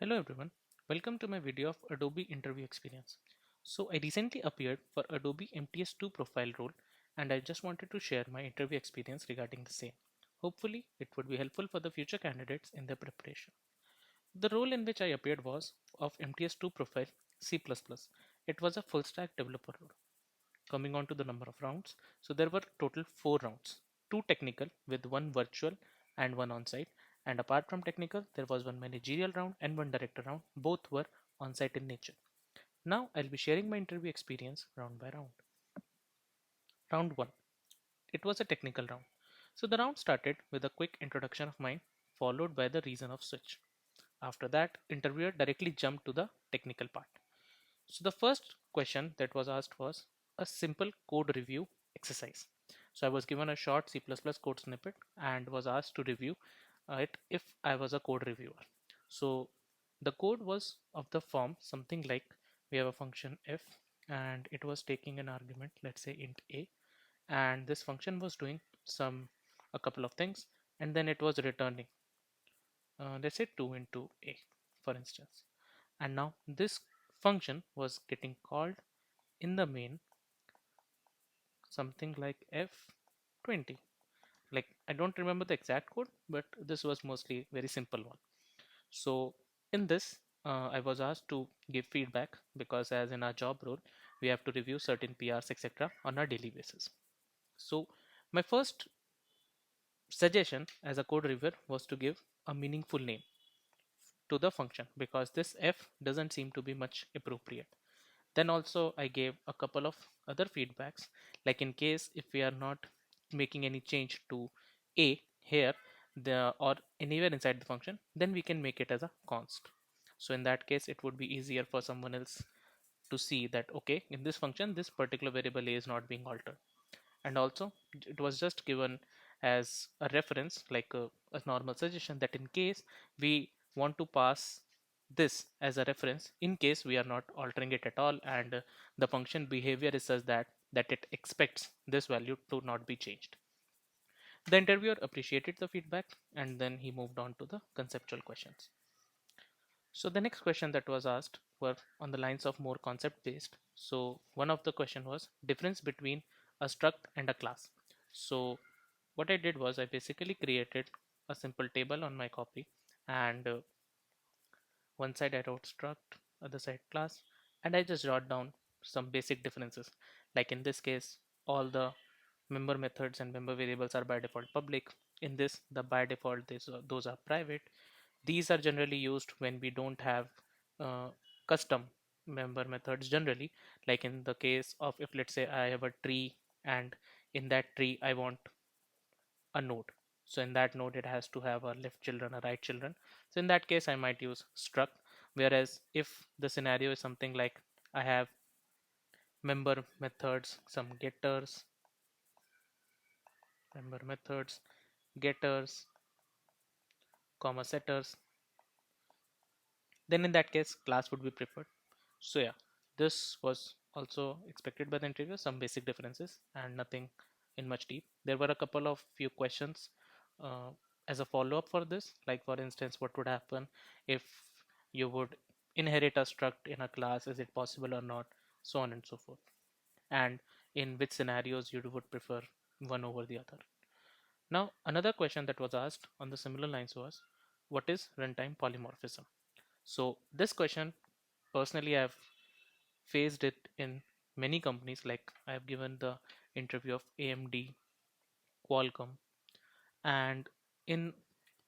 Hello everyone, welcome to my video of Adobe interview experience. So I recently appeared for Adobe MTS-2 profile role and I just wanted to share my interview experience regarding the same. Hopefully it would be helpful for the future candidates in their preparation. The role in which I appeared was of MTS-2 profile C++. It was a full stack developer role. Coming on to the number of rounds, so there were total 4 rounds, two technical with one virtual and one on-site, and apart from technical there was one managerial round and one director round. Both were on-site in nature. Now I'll be sharing my interview experience round by round. Round 1, it was a technical round. So the round started with a quick introduction of mine, followed by the reason of switch. After that, interviewer directly jumped to the technical part. So the first question that was asked was a simple code review exercise. So I was given a short C++ code snippet and was asked to review it if I was a code reviewer. So the code was of the form something like we have a function f and it was taking an argument, let's say int a, and this function was doing a couple of things, and then it was returning let's say 2 into a, for instance. And now this function was getting called in the main something like f20. Like I don't remember the exact code, but this was mostly very simple one. So in this I was asked to give feedback because as in our job role we have to review certain PRs etc on a daily basis. So my first suggestion as a code reviewer was to give a meaningful name to the function because this f doesn't seem to be much appropriate. Then also I gave a couple of other feedbacks, like in case if we are not making any change to a here the or anywhere inside the function, then we can make it as a const. So in that case it would be easier for someone else to see that okay, in this function this particular variable a is not being altered. And also it was just given as a reference, like a normal suggestion, that in case we want to pass this as a reference in case we are not altering it at all, and the function behavior is such that it expects this value to not be changed. The interviewer appreciated the feedback and then he moved on to the conceptual questions. So the next question that was asked were on the lines of more concept based. So one of the question was difference between a struct and a class. So what I did was I basically created a simple table on my copy, and one side I wrote struct, other side class, and I just jot down some basic differences. Like in this case, all the member methods and member variables are by default public. In this, the by default those are private. These are generally used when we don't have uh, custom member methods generally, like in the case of if let's say I have a tree and in that tree I want a node. So in that node it has to have a left children, a right children. So in that case I might use struct. Whereas if the scenario is something like I have member methods, some getters, member methods, getters, comma setters, then in that case class would be preferred. So yeah, this was also expected by the interviewer, some basic differences and nothing in much deep. There were a couple of few questions uh, as a follow-up for this, like for instance what would happen if you would inherit a struct in a class, is it possible or not, so on and so forth, and in which scenarios you would prefer one over the other. Now another question that was asked on the similar lines was what is runtime polymorphism. So this question personally I've faced it in many companies. Like I have given the interview of AMD, Qualcomm, and in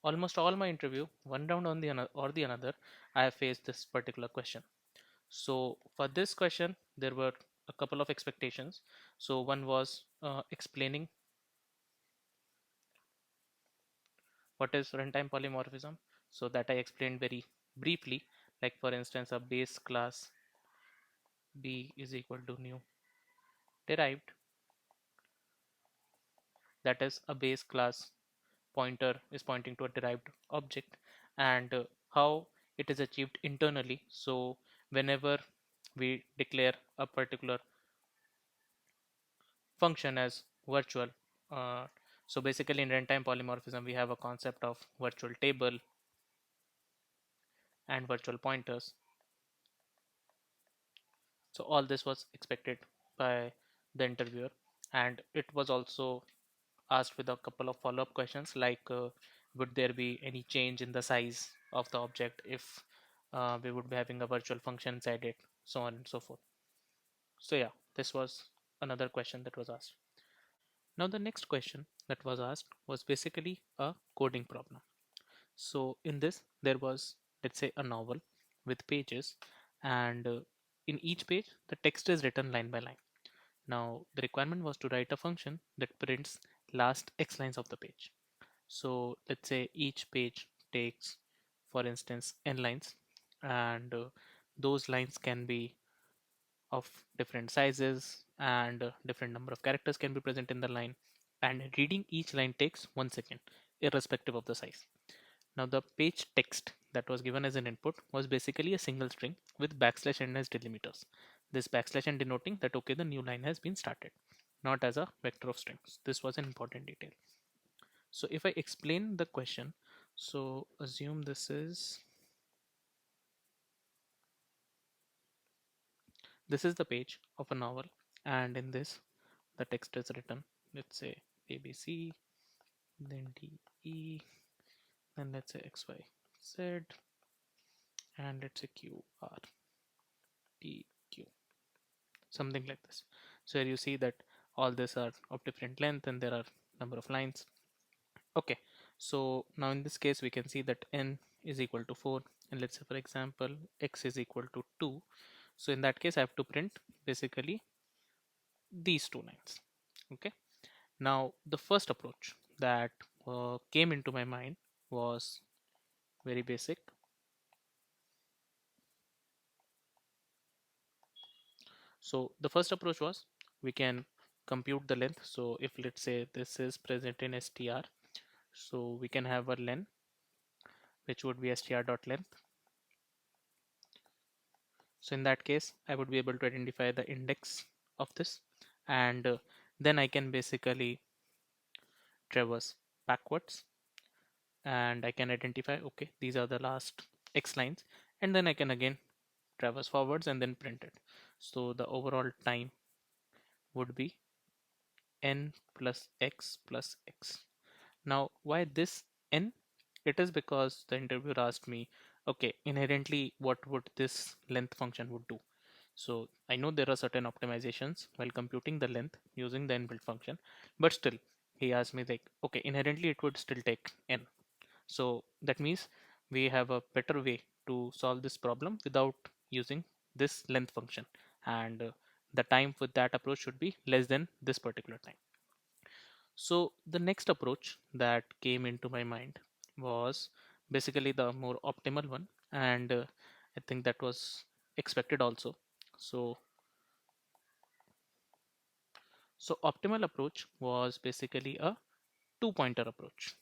almost all my interview, one round on the another, I have faced this particular question. So for this question, there were a couple of expectations. So one was explaining what is runtime polymorphism. So that I explained very briefly. Like for instance, a base class B is equal to new derived, that is a base class pointer is pointing to a derived object, and how it is achieved internally. So whenever we declare a particular function as virtual, uh, so basically in runtime polymorphism we have a concept of virtual table, and virtual pointers. So all this was expected by the interviewer, and it was also asked with a couple of follow-up questions like would there be any change in the size of the object if we would be having a virtual function inside it, so on and so forth. So yeah, this was another question that was asked. Now the next question that was asked was basically a coding problem. So in this there was, let's say, a novel with pages, and in each page the text is written line by line. Now the requirement was to write a function that prints last X lines of the page. So let's say each page takes, for instance, n lines, and those lines can be of different sizes, and different number of characters can be present in the line, and reading each line takes 1 second irrespective of the size. Now the page text that was given as an input was basically a single string with backslash n as delimiters. This backslash n denoting that okay, the new line has been started, not as a vector of strings. This was an important detail. So if I explain the question, so assume this is the page of a novel, and in this the text is written, let's say ABC, then DE, then let's say XYZ, and let's say QRTQ, something like this. So here you see that all these are of different length and there are number of lines. Okay, so now in this case we can see that n is equal to 4, and let's say for example x is equal to 2. So in that case I have to print basically these two lines. Okay, now the first approach that came into my mind was very basic. So the first approach was we can compute the length. So if let's say this is present in str, so we can have a len which would be str.length. So in that case I would be able to identify the index of this, and then I can basically traverse backwards, and I can identify okay, these are the last X lines, and then I can again traverse forwards and then print it. So the overall time would be n plus x plus x. Now why this n? It is because the interviewer asked me, okay, inherently what would this length function would do. So I know there are certain optimizations while computing the length using the inbuilt function, but still he asked me like, okay, inherently it would still take n. So that means we have a better way to solve this problem without using this length function, and the time for that approach should be less than this particular time. So the next approach that came into my mind was basically the more optimal one, and I think that was expected also. So optimal approach was basically a two pointer approach.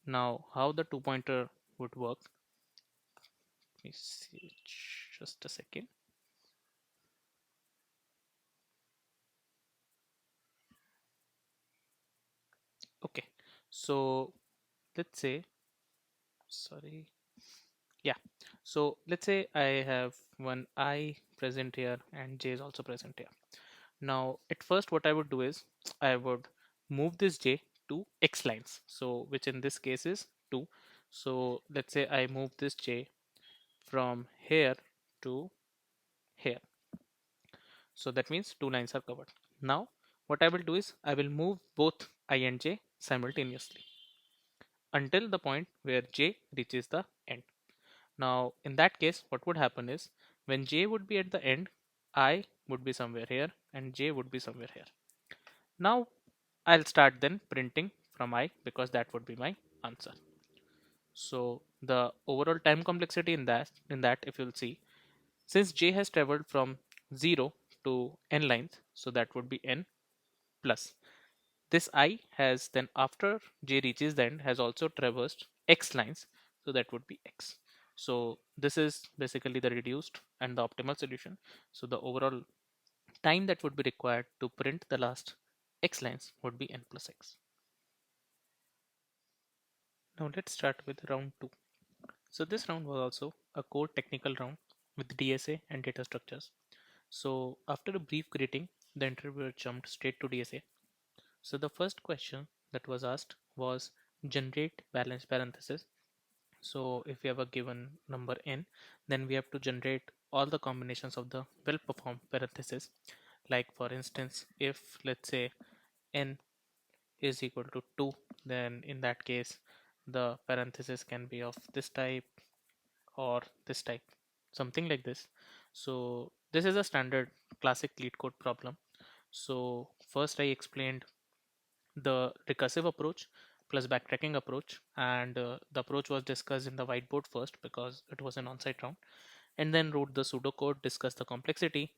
Now how the two pointer would work, let me see, just a second. Okay, so let's say, sorry, yeah. So let's say I have one I present here and J is also present here. Now at first what I would do is I would move this J to X lines. So which in this case is 2. So let's say I move this J from here to here. So that means two lines are covered. Now what I will do is I will move both I and J simultaneously until the point where J reaches the end. Now, in that case, what would happen is when J would be at the end, I would be somewhere here and J would be somewhere here. Now, I'll start then printing from I because that would be my answer. So the overall time complexity in that if you'll see, since J has traveled from 0 to n lines, so that would be n plus. This I has then after J reaches the end has also traversed X lines, so that would be X. So this is basically the reduced and the optimal solution. So the overall time that would be required to print the last X lines would be n plus X. Now let's start with round 2. So this round was also a core technical round with DSA and data structures. So after a brief greeting, the interviewer jumped straight to DSA. So the first question that was asked was generate balance parenthesis. So if we have a given number n, then we have to generate all the combinations of the well performed parenthesis. Like for instance, if let's say n is equal to 2, then in that case the parenthesis can be of this type or this type, something like this. So this is a standard classic lead code problem. So first I explained the recursive approach plus backtracking approach, and the approach was discussed in the whiteboard first because it was an on-site round, and then wrote the pseudocode, discussed the complexity.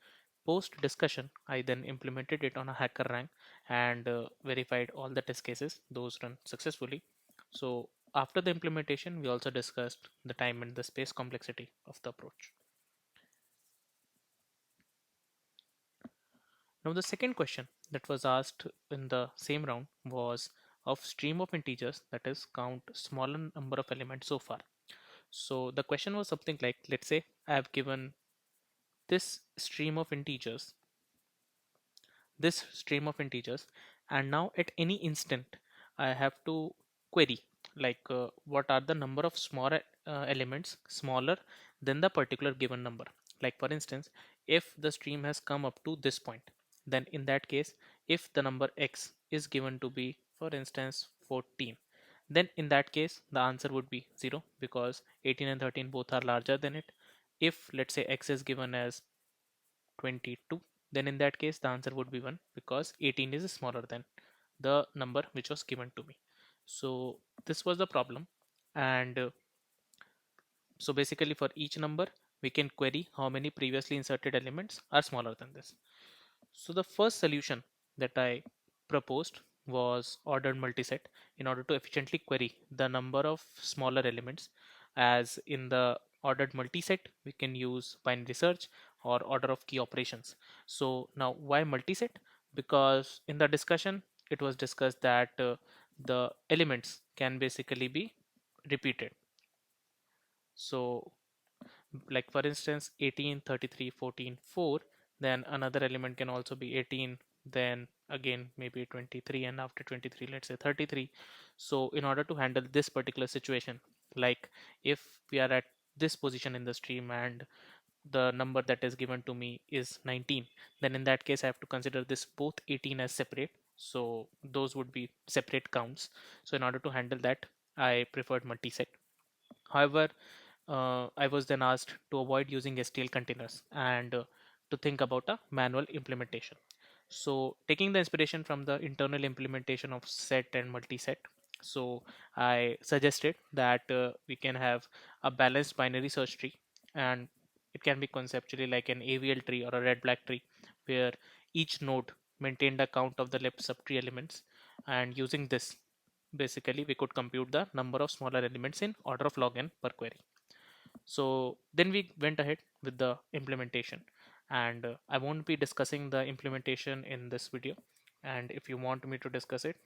Post discussion, I then implemented it on a hacker rank and verified all the test cases, those run successfully. So after the implementation, we also discussed the time and the space complexity of the approach. Now the second question that was asked in the same round was of stream of integers, that is count smaller number of elements so far. So the question was something like, let's say I have given this stream of integers this stream of integers, and now at any instant I have to query like what are the number of smaller elements smaller than the particular given number. Like for instance, if the stream has come up to this point, then in that case, if the number x is given to be for instance 14, then in that case the answer would be 0 because 18 and 13 both are larger than it. If let's say x is given as 22, then in that case the answer would be 1 because 18 is smaller than the number which was given to me. So this was the problem, and so basically for each number we can query how many previously inserted elements are smaller than this. So the first solution that I proposed was ordered multiset in order to efficiently query the number of smaller elements. As in the ordered multiset, we can use binary search or order of key operations. So now why multiset? Because in the discussion, it was discussed that the elements can basically be repeated. So like for instance 18 33 14 4, then another element can also be 18, then again maybe 23, and after 23 let's say 33. So in order to handle this particular situation, like if we are at this position in the stream and the number that is given to me is 19, then in that case I have to consider this both 18 as separate, so those would be separate counts. So in order to handle that, I preferred multi-set. However, I was then asked to avoid using STL containers and to think about a manual implementation. So, taking the inspiration from the internal implementation of set and multi-set, so I suggested that we can have a balanced binary search tree, and it can be conceptually like an AVL tree or a red-black tree, where each node maintained a count of the left subtree elements, and using this, basically, we could compute the number of smaller elements in order of log n per query. So then we went ahead with the implementation, and I won't be discussing the implementation in this video. And if you want me to discuss it,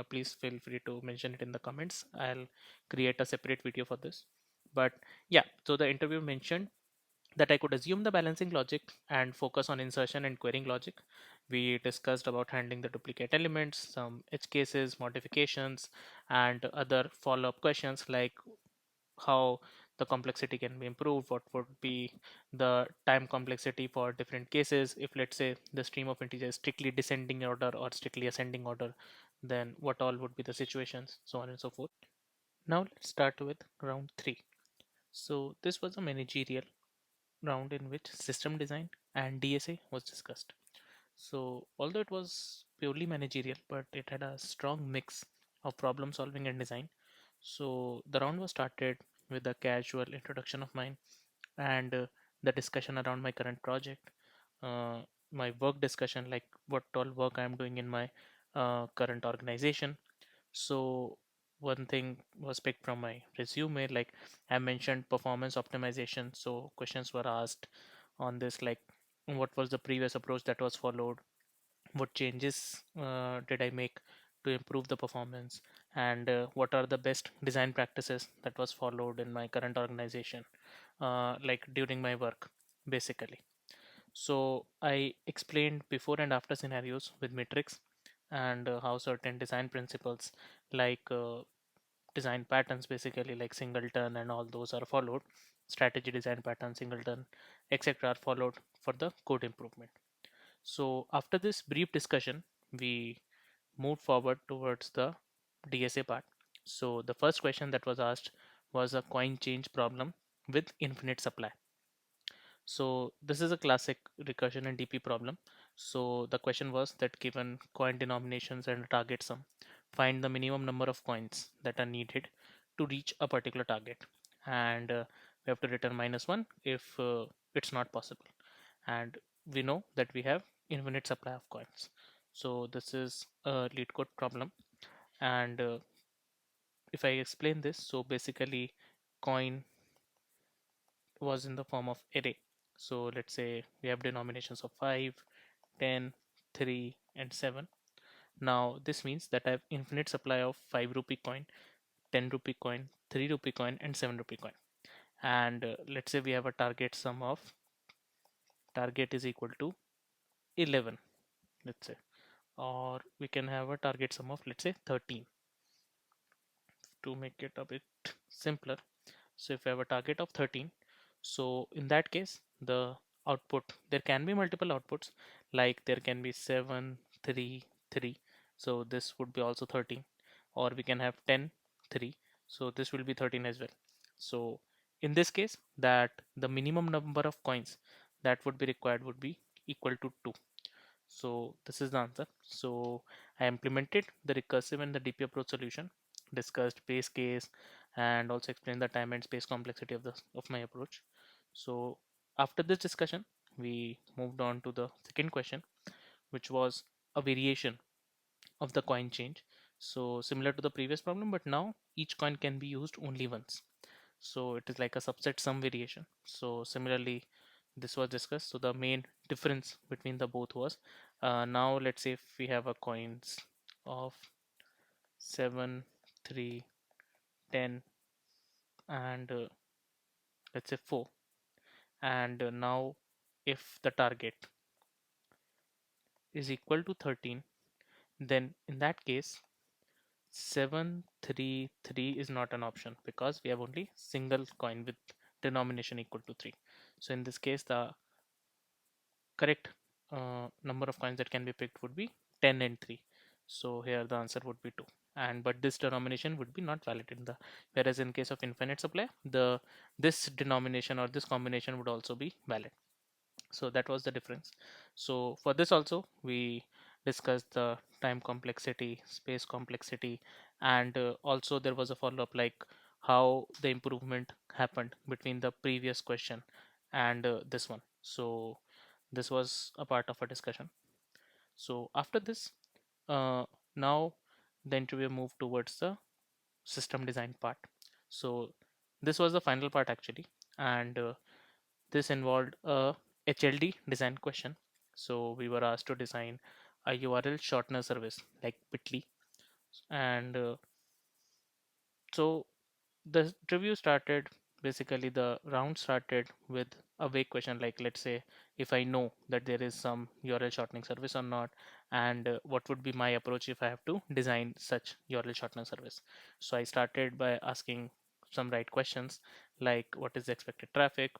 please feel free to mention it in the comments. I'll create a separate video for this. But yeah, so the interview mentioned that I could assume the balancing logic and focus on insertion and querying logic. We discussed about handling the duplicate elements, some edge cases, modifications, and other follow-up questions like how the complexity can be improved, what would be the time complexity for different cases. If let's say the stream of integers is strictly descending order or strictly ascending order, then what all would be the situations, so on and so forth. Now let's start with round 3. So this was a managerial round in which system design and DSA was discussed. So although it was purely managerial, but it had a strong mix of problem solving and design. So the round was started with a casual introduction of mine and the discussion around my current project, uh, my work discussion, like what all work I am doing in my current organization. So one thing was picked from my resume, like I mentioned performance optimization. So questions were asked on this, like what was the previous approach that was followed, what changes did I make to improve the performance, and what are the best design practices that was followed in my current organization, like during my work, basically. So I explained before and after scenarios with metrics, and how certain design principles like design patterns, basically like singleton and all those are followed, strategy design pattern, singleton, etc., are followed for the code improvement. So after this brief discussion, we moved forward towards the DSA part. So the first question that was asked was a coin change problem with infinite supply. So this is a classic recursion and DP problem. So the question was that given coin denominations and a target sum, find the minimum number of coins that are needed to reach a particular target. And we have to return -1 if it's not possible. And we know that we have infinite supply of coins. So this is a lead code problem. And if I explain this, so basically coin was in the form of array. So let's say we have denominations of 5, 10, 3, and 7. Now this means that I have infinite supply of 5 rupee coin, 10 rupee coin, 3 rupee coin, and 7 rupee coin. And let's say we have a target sum of target is equal to 11, let's say, or we can have a target sum of, let's say, 13 to make it a bit simpler. So if I have a target of 13, so in that case, the output, there can be multiple outputs, like there can be 7, 3, 3. So this would be also 13, or we can have 10, 3. So this will be 13 as well. So in this case, that the minimum number of coins that would be required would be equal to 2. So this is the answer. So I implemented the recursive and the DP approach solution, discussed base case, and also explained the time and space complexity of my approach. So after this discussion, we moved on to the second question, which was a variation of the coin change. So similar to the previous problem, but now each coin can be used only once. So it is like a subset sum variation. So similarly, this was discussed. So the main difference between the both was, now let's say if we have a coins of 7, 3, 10, and let's say 4, and now if the target is equal to 13, then in that case 733 is not an option because we have only single coin with denomination equal to 3. So in this case, the correct number of coins that can be picked would be 10 and 3. So here the answer would be 2. And but this denomination would be not valid in the, whereas in case of infinite supply, the this denomination or this combination would also be valid. So that was the difference. So for this also we discussed the time complexity, space complexity, and also there was a follow up, like how the improvement happened between the previous question and this one. So this was a part of a discussion. So after this, uh, now the interview moved towards the system design part. So this was the final part actually, and this involved a HLD design question. So we were asked to design a URL shortener service like Bitly, and so the review started, basically the round started with a vague question, like let's say if I know that there is some URL shortening service or not, and what would be my approach if I have to design such URL shortening service. So I started by asking some right questions, like what is the expected traffic,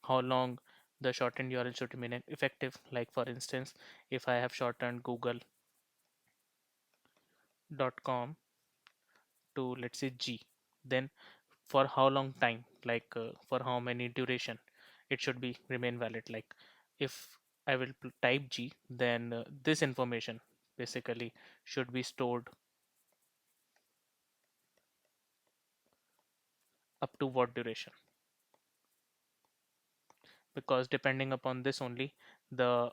how long the shortened URL should remain effective, like for instance if I have shortened google.com to, let's say, G, then for how long time, like for how many duration it should be remain valid. Like if I will type G, then this information basically should be stored up to what duration, because depending upon this only the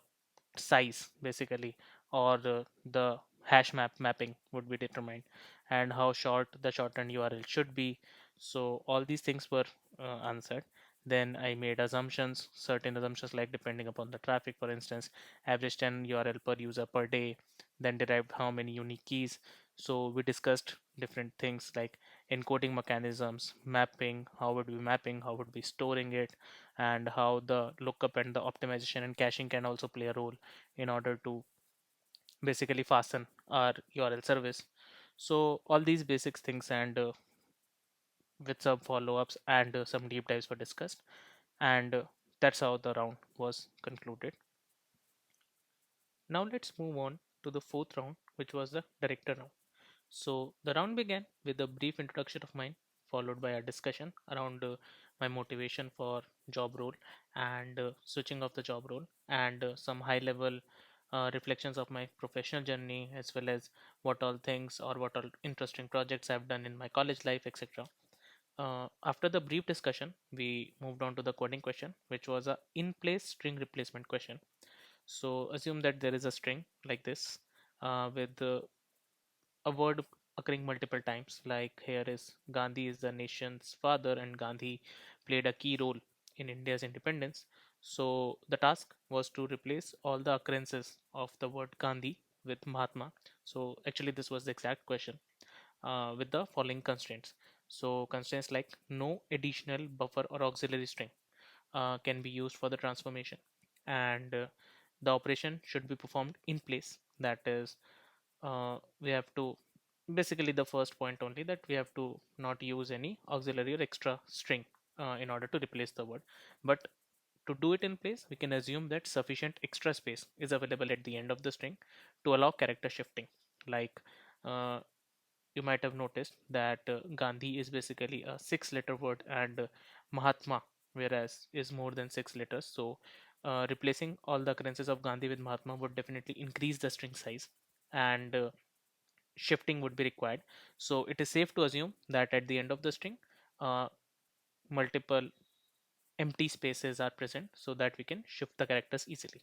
size basically, or the hash mapping would be determined, and how short the shortened URL should be. So all these things were answered. Then I made assumptions, certain assumptions, like depending upon the traffic, for instance average 10 URL per user per day, then derived how many unique keys. So we discussed different things like encoding mechanisms, mapping, how would we mapping, how would we storing it, and how the lookup and the optimization and caching can also play a role in order to basically fasten our URL service. So all these basics things and with some follow-ups and some deep dives were discussed, and that's how the round was concluded. Now let's move on to the fourth round, which was the director round. So the round began with a brief introduction of mine, followed by a discussion around my motivation for job role and switching of the job role, and some high level reflections of my professional journey, as well as what all things or what all interesting projects I've done in my college life, etc. After the brief discussion, we moved on to the coding question, which was a in place string replacement question. So assume that there is a string like this with a word occurring multiple times. Like here is Gandhi is the nation's father, and Gandhi played a key role in India's independence. So the task was to replace all the occurrences of the word Gandhi with Mahatma. So actually, this was the exact question with the following constraints. So constraints like no additional buffer or auxiliary string can be used for the transformation, and the operation should be performed in place. That is, we have to basically the first point only, that we have to not use any auxiliary or extra string in order to replace the word. But to do it in place, we can assume that sufficient extra space is available at the end of the string to allow character shifting. Like uh, you might have noticed that Gandhi is basically a 6 letter word, and Mahatma, whereas, is more than 6 letters. So replacing all the occurrences of Gandhi with Mahatma would definitely increase the string size, and shifting would be required. So it is safe to assume that at the end of the string, uh, multiple empty spaces are present so that we can shift the characters easily.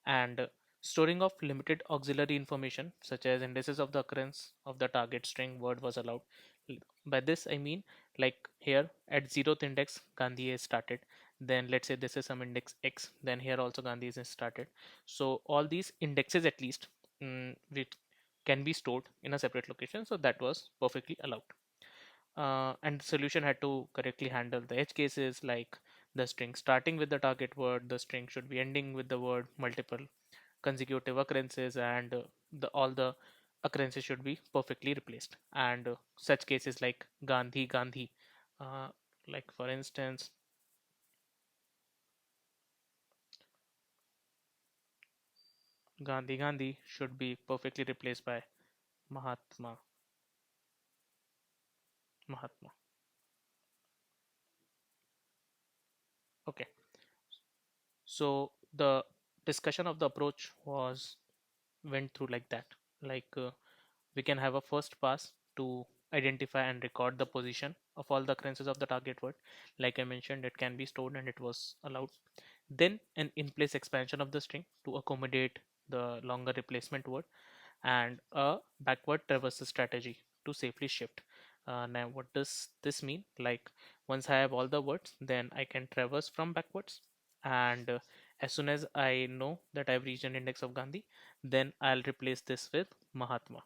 And storing of limited auxiliary information such as indices of the occurrence of the target string word was allowed. By this I mean, like here at 0th index Gandhi is started, then let's say this is some index X, then here also Gandhi is started. So all these indexes at least, which can be stored in a separate location, so that was perfectly allowed. And the solution had to correctly handle the edge cases, like the string starting with the target word, the string should be ending with the word multiple consecutive occurrences, and all the occurrences should be perfectly replaced. And such cases like Gandhi, uh, like for instance, Gandhi should be perfectly replaced by Mahatma. Mahatma. Okay. So the discussion of the approach was went through like that. Like we can have a first pass to identify and record the position of all the occurrences of the target word. Like I mentioned, it can be stored and it was allowed. Then an in-place expansion of the string to accommodate the longer replacement word, and a backward traversal strategy to safely shift. Now, what does this mean? Like once I have all the words, then I can traverse from backwards, and as soon as I know that I've reached an index of Gandhi, then I'll replace this with Mahatma.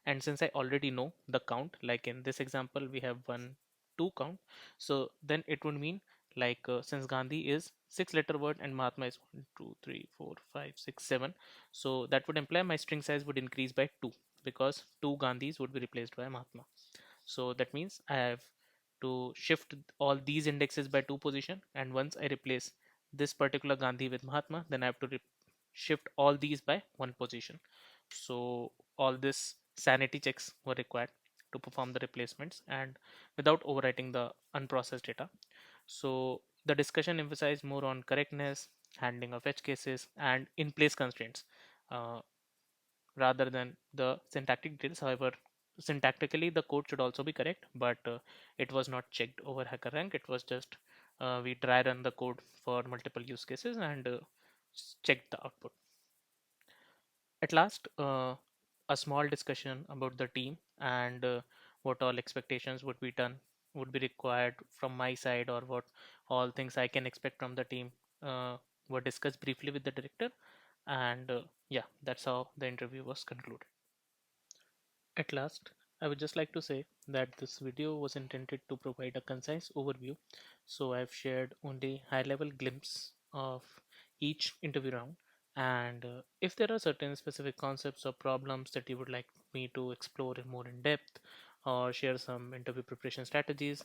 And since I already know the count, like in this example we have 1 2 count, so then it would mean, like since Gandhi is 6 letter word and Mahatma is 1 2 3 4 5 6 7, so that would imply my string size would increase by 2, because 2 Gandhis would be replaced by Mahatma. So that means I have to shift all these indexes by 2 position, and once I replace this particular Gandhi with Mahatma, then I have to shift all these by 1 position. So all this sanity checks were required to perform the replacements and without overwriting the unprocessed data. So the discussion emphasized more on correctness, handling of edge cases, and in-place constraints, uh, rather than the syntactic details. However, syntactically the code should also be correct, but it was not checked over HackerRank. It was just we dry run the code for multiple use cases and checked the output. At last, a small discussion about the team and what all expectations would be done, would be required from my side, or what all things I can expect from the team, uh, were discussed briefly with the director. And yeah, that's how the interview was concluded. At last, I would just like to say that this video was intended to provide a concise overview, so I've shared only high level glimpse of each interview round. And if there are certain specific concepts or problems that you would like me to explore in more in depth or share some interview preparation strategies,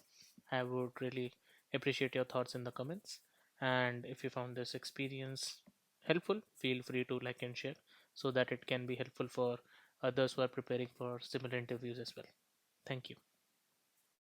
I would really appreciate your thoughts in the comments. And if you found this experience helpful, feel free to like and share so that it can be helpful for others who are preparing for similar interviews as well. Thank you.